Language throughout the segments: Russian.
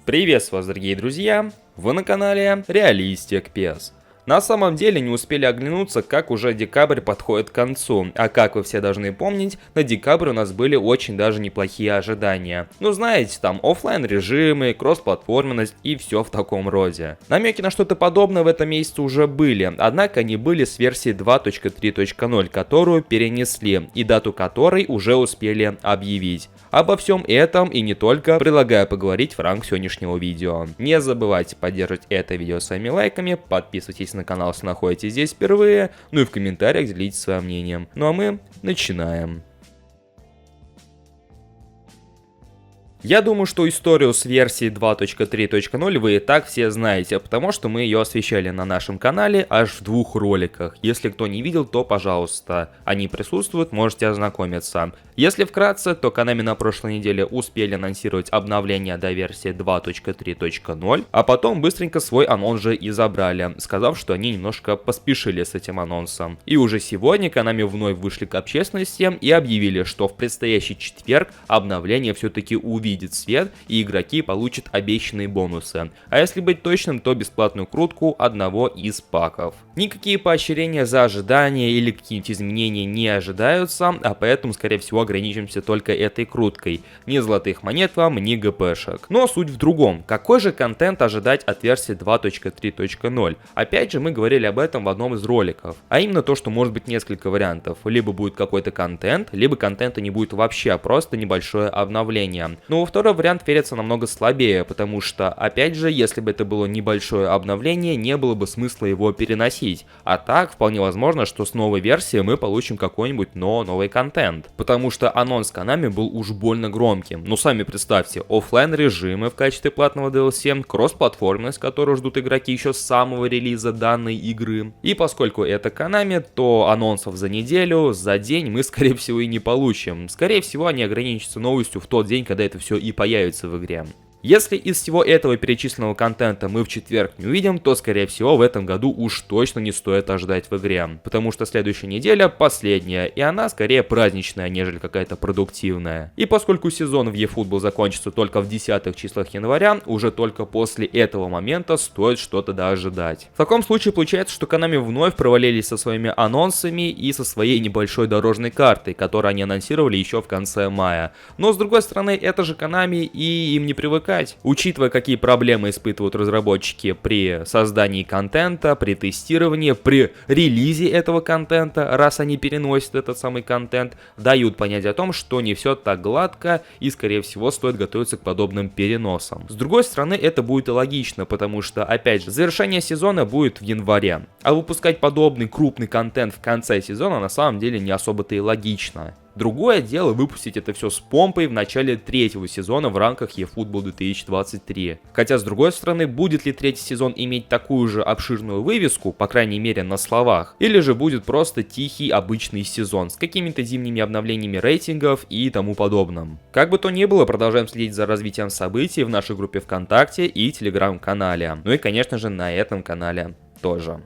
Приветствую вас, дорогие друзья! Вы на канале Realistic PES. На самом деле не успели оглянуться, как уже декабрь подходит к концу, а как вы все должны помнить, на декабрь у нас были очень даже неплохие ожидания. Ну знаете, там оффлайн режимы, кроссплатформенность и все в таком роде. Намеки на что-то подобное в этом месяце уже были, однако они были с версии 2.3.0, которую перенесли и дату которой уже успели объявить. Обо всем этом и не только предлагаю поговорить в рамках сегодняшнего видео. Не забывайте поддерживать это видео своими лайками, подписывайтесь на канал, если находитесь здесь впервые, ну и в комментариях делитесь своим мнением. Ну а мы начинаем. Я думаю, что историю с версией 2.3.0 вы и так все знаете, потому что мы ее освещали на нашем канале аж в 2 роликах. Если кто не видел, то пожалуйста, они присутствуют, можете ознакомиться. Если вкратце, то Konami на прошлой неделе успели анонсировать обновление до версии 2.3.0, а потом быстренько свой анонс же и забрали, сказав, что они немножко поспешили с этим анонсом. И уже сегодня Konami вновь вышли к общественности и объявили, что в предстоящий четверг обновление все-таки увидит свет и игроки получат обещанные бонусы. А если быть точным, то бесплатную крутку одного из паков. Никакие поощрения за ожидания или какие-нибудь изменения не ожидаются, а поэтому, скорее всего, ограничимся только этой круткой. Ни золотых монет вам, ни ГПшек. Но суть в другом. Какой же контент ожидать от версии 2.3.0? Опять же, мы говорили об этом в одном из роликов. А именно то, что может быть несколько вариантов. Либо будет какой-то контент, либо контента не будет вообще, а просто небольшое обновление. Но второй вариант верится намного слабее, потому что, опять же, если бы это было небольшое обновление, не было бы смысла его переносить. А так, вполне возможно, что с новой версией мы получим какой-нибудь новый контент. Потому что анонс Konami был уж больно громким. Ну сами представьте, оффлайн режимы в качестве платного DLC, кроссплатформенность, которую ждут игроки еще с самого релиза данной игры. И поскольку это Konami, то анонсов за неделю, за день мы, скорее всего, и не получим. Скорее всего, они ограничатся новостью в тот день, когда это все и появится в игре. Если из всего этого перечисленного контента мы в четверг не увидим, то скорее всего в этом году уж точно не стоит ожидать в игре. Потому что следующая неделя последняя, и она скорее праздничная, нежели какая-то продуктивная. И поскольку сезон в eFootball закончится только в 10 числах января, уже только после этого момента стоит что-то ожидать. В таком случае получается, что Konami вновь провалились со своими анонсами и со своей небольшой дорожной картой, которую они анонсировали еще в конце мая. Но с другой стороны, это же Konami, и им не привыкать. Учитывая, какие проблемы испытывают разработчики при создании контента, при тестировании, при релизе этого контента, раз они переносят этот самый контент, дают понять о том, что не все так гладко и, скорее всего, стоит готовиться к подобным переносам. С другой стороны, это будет и логично, потому что, опять же, завершение сезона будет в январе, а выпускать подобный крупный контент в конце сезона на самом деле не особо-то и логично. Другое дело выпустить это все с помпой в начале третьего сезона в рамках eFootball 2023. Хотя, с другой стороны, будет ли третий сезон иметь такую же обширную вывеску, по крайней мере на словах, или же будет просто тихий обычный сезон с какими-то зимними обновлениями рейтингов и тому подобным. Как бы то ни было, продолжаем следить за развитием событий в нашей группе ВКонтакте и Телеграм-канале. Ну и, конечно же, на этом канале тоже.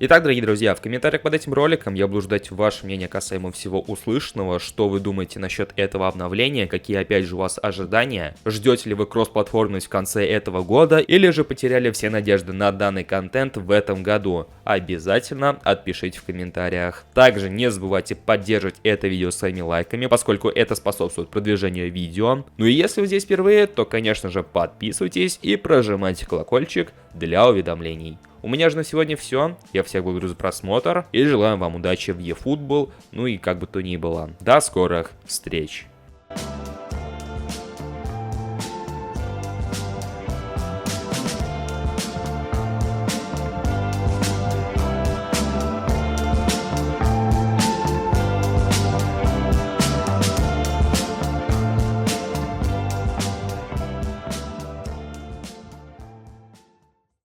Итак, дорогие друзья, в комментариях под этим роликом я буду ждать ваше мнение касаемо всего услышанного, что вы думаете насчет этого обновления, какие опять же у вас ожидания, ждете ли вы кроссплатформенность в конце этого года или же потеряли все надежды на данный контент в этом году. Обязательно отпишите в комментариях. Также не забывайте поддерживать это видео своими лайками, поскольку это способствует продвижению видео. Ну и если вы здесь впервые, то конечно же подписывайтесь и прожимайте колокольчик для уведомлений. У меня же на сегодня все. Я всех благодарю за просмотр и желаю вам удачи в eFootball, ну и как бы то ни было. До скорых встреч!